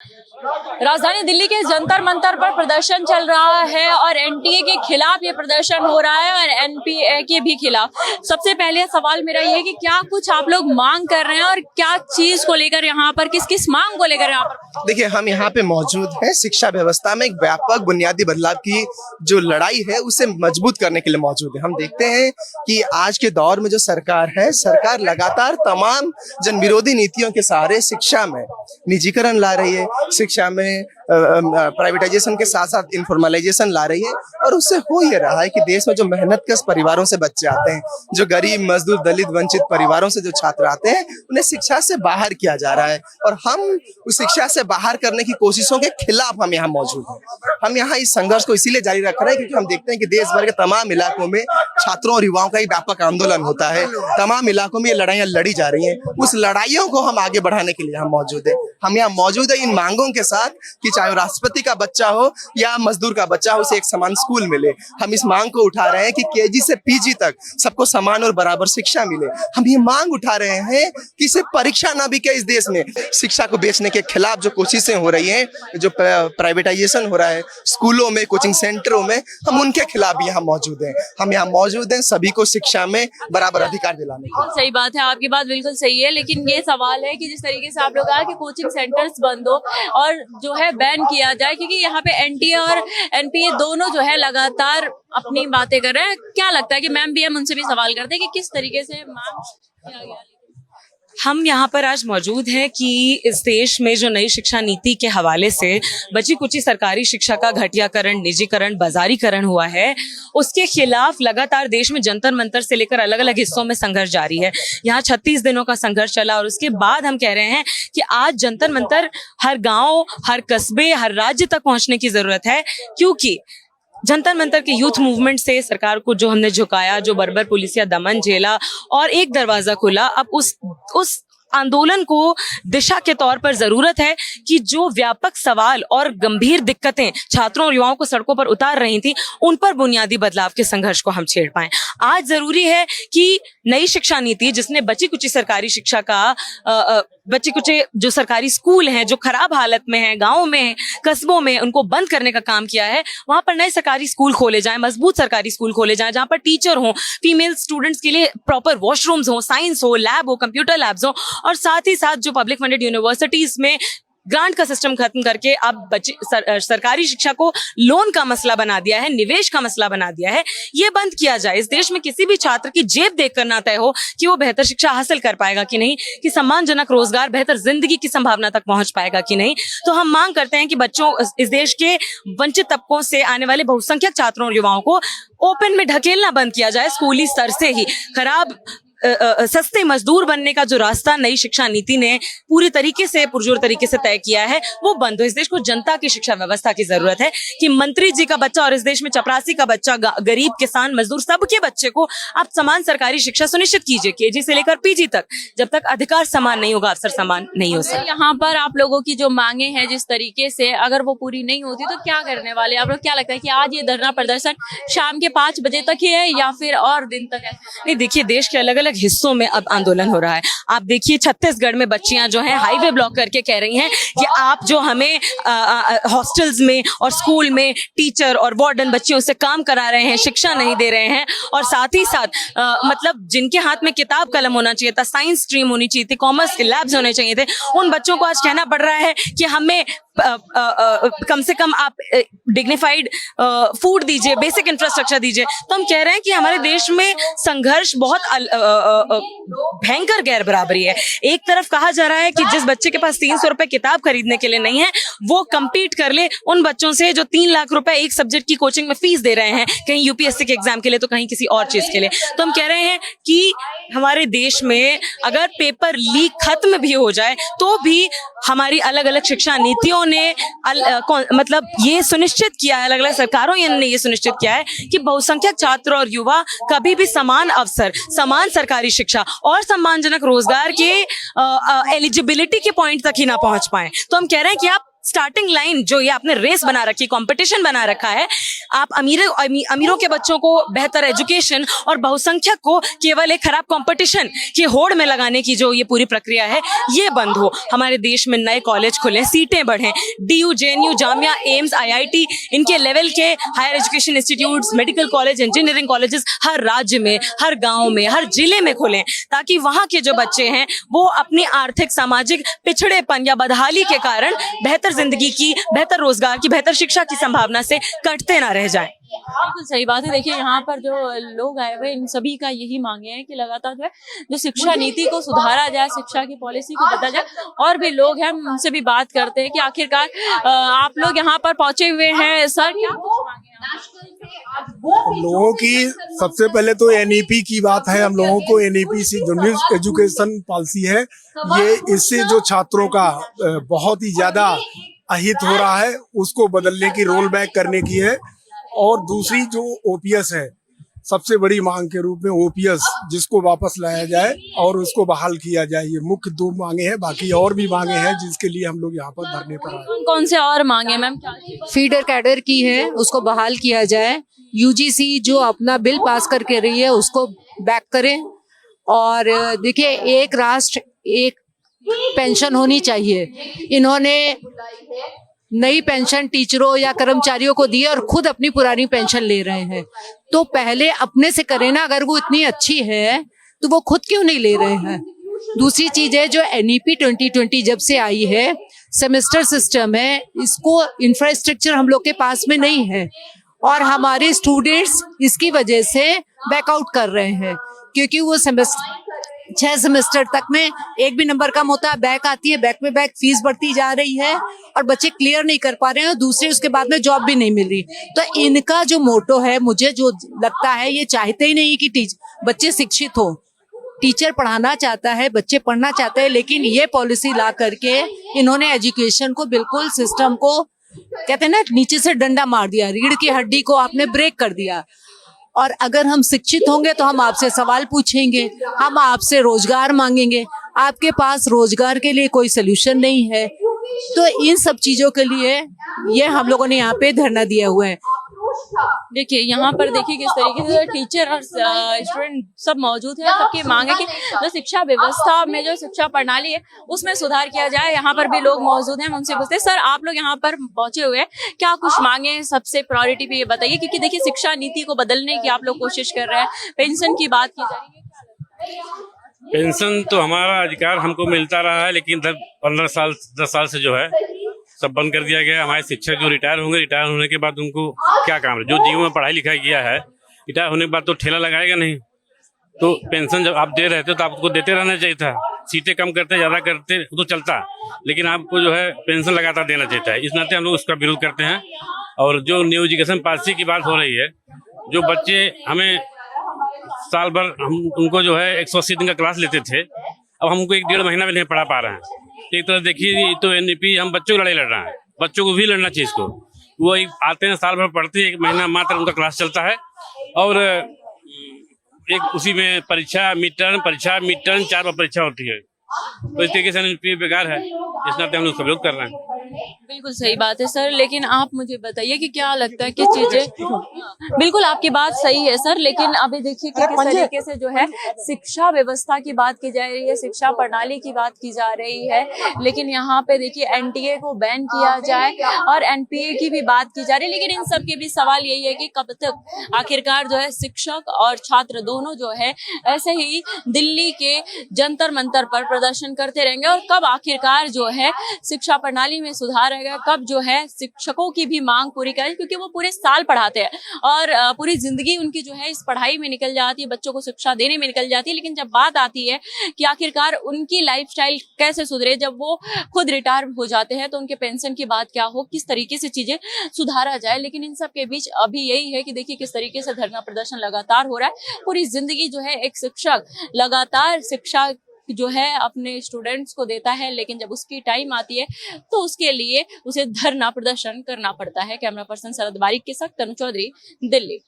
राजधानी दिल्ली के जंतर मंतर पर प्रदर्शन चल रहा है और एनटीए के खिलाफ ये प्रदर्शन हो रहा है और एनपीए के भी खिलाफ। सबसे पहले सवाल मेरा ये है कि क्या कुछ आप लोग मांग कर रहे हैं और क्या चीज को लेकर यहाँ पर, किस किस मांग को लेकर यहाँ पर? देखिए, हम यहाँ पे मौजूद हैं शिक्षा व्यवस्था में एक व्यापक बुनियादी बदलाव की जो लड़ाई है उसे मजबूत करने के लिए मौजूद है। हम देखते हैं कि आज के दौर में जो सरकार है, सरकार लगातार तमाम जन विरोधी नीतियों के सहारे शिक्षा में निजीकरण ला रही है, शिक्षा में प्राइवेटाइजेशन के साथ साथ इनफॉर्मलाइजेशन ला रही है। और उससे हो ये रहा है कि देश में जो मेहनतकश परिवारों से बच्चे आते हैं, जो गरीब मजदूर दलित वंचित परिवारों से जो छात्र आते हैं, उन्हें शिक्षा से बाहर किया जा रहा है। और हम उस शिक्षा से बाहर करने की कोशिशों के खिलाफ हम यहाँ मौजूद हैं। हम यहाँ इस संघर्ष को इसीलिए जारी रख रहे हैं क्योंकि हम देखते हैं कि देश भर के तमाम इलाकों में छात्रों और युवाओं का एक व्यापक आंदोलन होता है। तमाम इलाकों में ये लड़ाइयाँ लड़ी जा रही हैं। उस लड़ाइयों को हम आगे बढ़ाने के लिए हम मौजूद है। हम यहाँ मौजूद है इन मांगों के साथ कि चाहे राष्ट्रपति का बच्चा हो या मजदूर का बच्चा हो, उसे एक समान स्कूल मिले। हम इस मांग को उठा रहे हैं कि केजी से पीजी तक सबको समान और बराबर शिक्षा मिले। हम ये मांग उठा रहे हैं कि सिर्फ परीक्षा ना बिके इस देश में। शिक्षा को बेचने के खिलाफ जो कोशिशें हो रही हैं, जो प्राइवेटाइजेशन हो रहा है स्कूलों में, कोचिंग सेंटरों में, हम उनके खिलाफ भी यहाँ मौजूद हैं। हम यहाँ मौजूद हैं सभी को शिक्षा में बराबर अधिकार दिलाने के। सही बात है, आपकी बात बिल्कुल सही है, लेकिन ये सवाल है कि जिस तरीके से आप लोग कहा कि कोचिंग सेंटर्स बंद हो और जो है बैन किया जाए, क्योंकि यहाँ पे एनटीए और एनपीए दोनों जो है लगातार अपनी बातें कर रहे हैं। क्या लगता है कि मैम भी हम उनसे भी सवाल करते हैं कि किस तरीके से मांग किया गया? हम यहाँ पर आज मौजूद हैं कि इस देश में जो नई शिक्षा नीति के हवाले से बची कुची सरकारी शिक्षा का घटियाकरण, निजीकरण, बाजारीकरण हुआ है, उसके खिलाफ लगातार देश में जंतर मंतर से लेकर अलग अलग हिस्सों में संघर्ष जारी है। यहाँ 36 दिनों का संघर्ष चला और उसके बाद हम कह रहे हैं कि आज जंतर मंतर हर गांव, हर कस्बे, हर राज्य तक पहुंचने की जरूरत है, क्योंकि जंतर मंतर के यूथ मूवमेंट से सरकार को जो हमने झुकाया, जो बर्बर पुलिसिया दमन झेला और एक दरवाजा खुला, अब उस आंदोलन को दिशा के तौर पर जरूरत है कि जो व्यापक सवाल और गंभीर दिक्कतें छात्रों और युवाओं को सड़कों पर उतार रही थी, उन पर बुनियादी बदलाव के संघर्ष को हम छेड़ पाएं। आज जरूरी है कि नई शिक्षा नीति, जिसने बची कुची सरकारी शिक्षा का बच्चे कुछ जो सरकारी स्कूल हैं जो खराब हालत में हैं, गाँव में, कस्बों में, उनको बंद करने का काम किया है, वहां पर नए सरकारी स्कूल खोले जाएं, मजबूत सरकारी स्कूल खोले जाएं, जहां पर टीचर हो, फीमेल स्टूडेंट्स के लिए प्रॉपर वॉशरूम्स हो, साइंस हो, लैब हो, कंप्यूटर लैब्स हो, और साथ ही साथ जो पब्लिक फंडेड यूनिवर्सिटीज में ग्रांट का सिस्टम खत्म करके अब सरकारी शिक्षा को लोन का मसला बना दिया है, निवेश का मसला बना दिया है, ये बंद किया जाए। इस देश में किसी भी छात्र की जेब देखकर ना तय हो कि वो बेहतर शिक्षा हासिल कर पाएगा कि नहीं, कि सम्मानजनक रोजगार, बेहतर जिंदगी की संभावना तक पहुंच पाएगा कि नहीं। तो हम मांग करते हैं कि बच्चों, इस देश के वंचित तबकों से आने वाले बहुसंख्यक छात्रों और युवाओं को ओपन में ढकेलना बंद किया जाए। स्कूली स्तर से ही खराब सस्ते मजदूर बनने का जो रास्ता नई शिक्षा नीति ने पूरी तरीके से पुरजोर तरीके से तय किया है, वो बंद हो। इस देश को जनता की शिक्षा व्यवस्था की जरूरत है कि मंत्री जी का बच्चा और इस देश में चपरासी का बच्चा, गरीब, किसान, मजदूर, सबके बच्चे को आप समान सरकारी शिक्षा सुनिश्चित कीजिए, केजी से लेकर पीजी तक। जब तक अधिकार समान नहीं होगा, अवसर समान नहीं हो सकता। यहाँ पर आप लोगों की जो मांगे हैं जिस तरीके से, अगर वो पूरी नहीं होती तो क्या करने वाले आप लोग? क्या लगता है कि आज ये धरना प्रदर्शन शाम के 5 बजे तक ही है या फिर और दिन तक है? नहीं, देखिए, देश के अलग अलग हिस्सों में अब आंदोलन हो रहा है। आप देखिए, छत्तीसगढ़ में बच्चियां जो हैं हाईवे ब्लॉक करके कह रही हैं कि आप जो हमें हॉस्टल्स में और स्कूल में टीचर और वार्डन बच्चियों से काम करा रहे हैं, शिक्षा नहीं दे रहे हैं। और साथ ही साथ मतलब जिनके हाथ में किताब कलम होना चाहिए था, साइंस स्ट्रीम होनी चाहिए थी, कॉमर्स के लैब्स होने चाहिए थे, उन बच्चों को आज कहना पड़ रहा है कि हमें कम से कम आप डिग्निफाइड फूड दीजिए, बेसिक इंफ्रास्ट्रक्चर दीजिए। तो हम कह रहे हैं कि हमारे देश में संघर्ष बहुत भयंकर गैर बराबरी है। एक तरफ कहा जा रहा है कि जिस बच्चे के पास 300 रुपए किताब खरीदने के लिए नहीं है, वो कम्पीट कर ले उन बच्चों से जो 3 लाख रुपए एक सब्जेक्ट की कोचिंग में फीस दे रहे हैं, कहीं यूपीएससी के एग्जाम के लिए तो कहीं किसी और चीज के लिए। तो हम कह रहे हैं कि हमारे देश में अगर पेपर लीक खत्म भी हो जाए तो भी हमारी अलग अलग शिक्षा नीतियों ने मतलब ये सुनिश्चित किया है, अलग अलग सरकारों ने ये सुनिश्चित किया है कि बहुसंख्यक छात्र और युवा कभी भी समान अवसर, समान सरकारी शिक्षा और सम्मानजनक रोजगार के एलिजिबिलिटी के पॉइंट तक ही ना पहुंच पाए। तो हम कह रहे हैं कि आप स्टार्टिंग लाइन जो ये आपने रेस बना रखी, कंपटीशन बना रखा है, आप अमीरों के बच्चों को बेहतर एजुकेशन और बहुसंख्यक को केवल एक खराब कंपटीशन की होड़ में लगाने की जो ये पूरी प्रक्रिया है, ये बंद हो। हमारे देश में नए कॉलेज खुले, सीटें बढ़ें, DU, JNU, Jamia, AIIMS, IIT, इनके लेवल के higher education institutes, medical college, engineering colleges हर राज्य में, हर गांव में, हर जिले में खुलें, ताकि वहां के जो बच्चे हैं वो अपनी आर्थिक सामाजिक पिछड़ेपन या बदहाली के कारण बेहतर जिंदगी की, बेहतर रोजगार की, बेहतर शिक्षा की संभावना से कटते ना रह जाएं। बिल्कुल सही बात है। देखिए यहाँ पर जो लोग आए हुए इन सभी का यही मांगे हैं कि लगातार जो है जो शिक्षा नीति को सुधारा जाए, शिक्षा की पॉलिसी को बदला जाए। और भी लोग हैं, हम उनसे भी बात करते हैं कि आखिरकार आप लोग यहाँ पर पहुंचे हुए हैं सर, क्या कुछ मांगे हैं? हम लोगों की सबसे पहले तो NEP की बात है। हम लोगों को NEP से जो न्यू एजुकेशन पॉलिसी है, ये इससे जो छात्रों का बहुत ही ज्यादा अहित हो रहा है, उसको बदलने की, रोल बैक करने की है। और दूसरी जो OPS है, सबसे बड़ी मांग के रूप में OPS जिसको वापस लाया जाए और उसको बहाल किया जाए। ये मुख्य 2 मांगे हैं, बाकी और भी मांगे हैं जिसके लिए हम लोग यहाँ पर धरने पर आए। कौन कौन से और मांगे मैम? फीडर कैडर की है, उसको बहाल किया जाए। UGC जो अपना बिल पास करके रही है उसको बैक करें। और देखिए, एक राष्ट्र एक पेंशन होनी चाहिए। इन्होंने नई पेंशन टीचरों या कर्मचारियों को दी और खुद अपनी पुरानी पेंशन ले रहे हैं। तो पहले अपने से करें ना, अगर वो इतनी अच्छी है तो वो खुद क्यों नहीं ले रहे हैं। दूसरी चीज है जो NEP 2020 जब से आई है, सेमेस्टर सिस्टम है, इसको इंफ्रास्ट्रक्चर हम लोग के पास में नहीं है और हमारे स्टूडेंट्स इसकी वजह से बैकआउट कर रहे हैं, क्योंकि वो 6 सेमेस्टर तक में एक भी नंबर कम होता है, बैक आती है, बैक में बैक फीस बढ़ती जा रही है और बच्चे क्लियर नहीं कर पा रहे हैं और दूसरे उसके बाद में जॉब भी नहीं मिल रही। तो इनका जो मोटो है, मुझे जो लगता है, ये चाहते ही नहीं कि बच्चे शिक्षित हो। टीचर पढ़ाना चाहता है, बच्चे पढ़ना चाहते हैं, लेकिन ये पॉलिसी ला करके इन्होंने एजुकेशन को बिल्कुल सिस्टम को, कहते हैं ना, नीचे से डंडा मार दिया, रीढ़ की हड्डी को आपने ब्रेक कर दिया। और अगर हम शिक्षित होंगे तो हम आपसे सवाल पूछेंगे, हम आपसे रोजगार मांगेंगे। आपके पास रोजगार के लिए कोई सोल्यूशन नहीं है। तो इन सब चीजों के लिए ये हम लोगों ने यहाँ पे धरना दिया हुआ है। देखिए यहाँ पर देखिए किस तरीके से टीचर और स्टूडेंट सब मौजूद है। सबकी मांग है कि जो शिक्षा व्यवस्था में जो शिक्षा प्रणाली है उसमें सुधार किया जाए। यहाँ पर भी लोग मौजूद हैं, उनसे पूछते हैं, सर आप लोग यहाँ पर पहुंचे हुए हैं, क्या कुछ मांगे हैं सबसे प्रायोरिटी पे ये बताइए, क्योंकि देखिए शिक्षा नीति को बदलने की आप लोग कोशिश कर रहे हैं, पेंशन की बात की जा रही है। पेंशन तो हमारा अधिकार हमको मिलता रहा है, लेकिन 10 साल से जो है सब बंद कर दिया गया। हमारे शिक्षक जो रिटायर होंगे, रिटायर होने के बाद उनको क्या काम है? जो जीवन में पढ़ाई लिखाई किया है, रिटायर होने के बाद तो ठेला लगाएगा नहीं। तो पेंशन जब आप दे रहे थे तो आपको देते रहना चाहिए था। सीटें कम करते, ज़्यादा करते तो चलता, लेकिन आपको जो है पेंशन लगातार देना चाहिए था। इस नाते हम लोग उसका विरोध करते हैं। और जो न्यू एजुकेशन पॉलिसी की बात हो रही है, जो बच्चे हमें साल भर हम उनको जो है 180 दिन का क्लास लेते थे, अब हम उनको 1-1.5 महीना में नहीं पढ़ा पा रहे हैं। एक तरह देखिए तो NEP हम बच्चों की लड़ाई लड़ रहे हैं, बच्चों को भी लड़ना चाहिए इसको। वो आते हैं, साल भर पढ़ते हैं, 1 महीना मात्र उनका क्लास चलता है और एक उसी में परीक्षा मिड टर्म 4 बार परीक्षा होती है। तो इस तरीके से NEP बेकार है। इस नाते हम लोग सब विरोध कर रहे हैं। बिल्कुल सही बात है सर, लेकिन आप मुझे बताइए कि क्या लगता है कि चीजें, बिल्कुल आपकी बात सही है सर, लेकिन अभी देखिए कि किस तरीके से जो है शिक्षा व्यवस्था की बात की जा रही है, शिक्षा प्रणाली की बात की जा रही है, लेकिन यहाँ पे देखिए NTA को बैन किया जाए और NPA की भी बात की जा रही है। लेकिन इन सब के भी सवाल यही है कि कब तक आखिरकार जो है शिक्षक और छात्र दोनों जो है ऐसे ही दिल्ली के जंतर मंतर पर प्रदर्शन करते रहेंगे, और कब आखिरकार जो है शिक्षा प्रणाली में सुधार आएगा, कब जो है शिक्षकों की भी मांग पूरी करें, क्योंकि वो पूरे साल पढ़ाते हैं और पूरी जिंदगी उनकी जो है इस पढ़ाई में निकल जाती है, बच्चों को शिक्षा देने में निकल जाती है। लेकिन जब बात आती है कि आखिरकार उनकी लाइफस्टाइल कैसे सुधरे, जब वो खुद रिटायर हो जाते हैं तो उनके पेंशन की बात क्या हो, किस तरीके से चीजें सुधारा जाए। लेकिन इन सब के बीच अभी यही है कि देखिए किस तरीके से धरना प्रदर्शन लगातार हो रहा है। पूरी जिंदगी जो है एक शिक्षक लगातार शिक्षा जो है अपने स्टूडेंट्स को देता है, लेकिन जब उसकी टाइम आती है तो उसके लिए उसे धरना प्रदर्शन करना पड़ता है। कैमरा पर्सन शरद बारिक के साथ तनु चौधरी, दिल्ली।